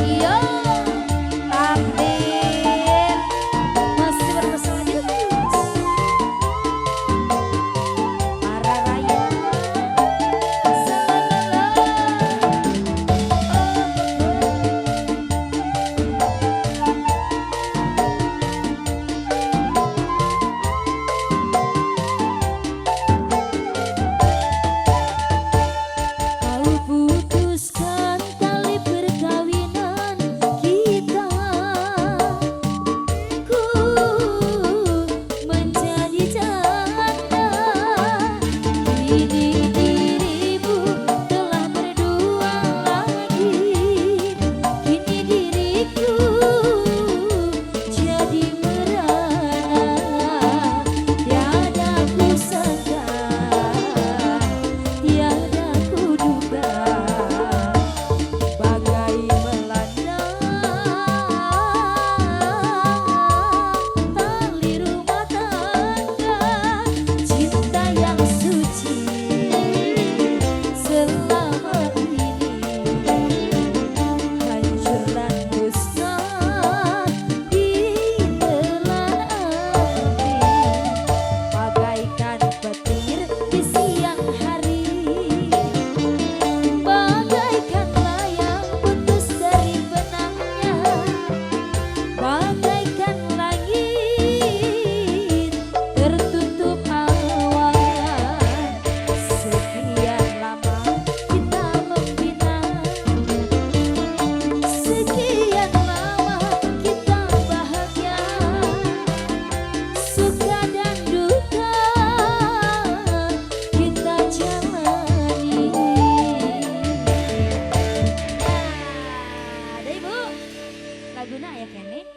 Iya, takdir masih berpesona terus. Para raya, kau putuskan tali perkawinan kita. Ku menjadi janda, kini dirimu telah berdua lagi. Kini diriku jadi merana, tiada ku sangka, tiada ku duga, bagai melanda tali rumah tangga. Cinta yang suci selama ini hancur dan musnah ditelan angin, bagaikan petir di siang hari, bagaikan layang putus dari benangnya, bagaikan langit tertutup awan. Sekian lama kita membina, sekian lama kita bahagia, suka dan duka kita jalani. Ada ibu, laguna ya kene.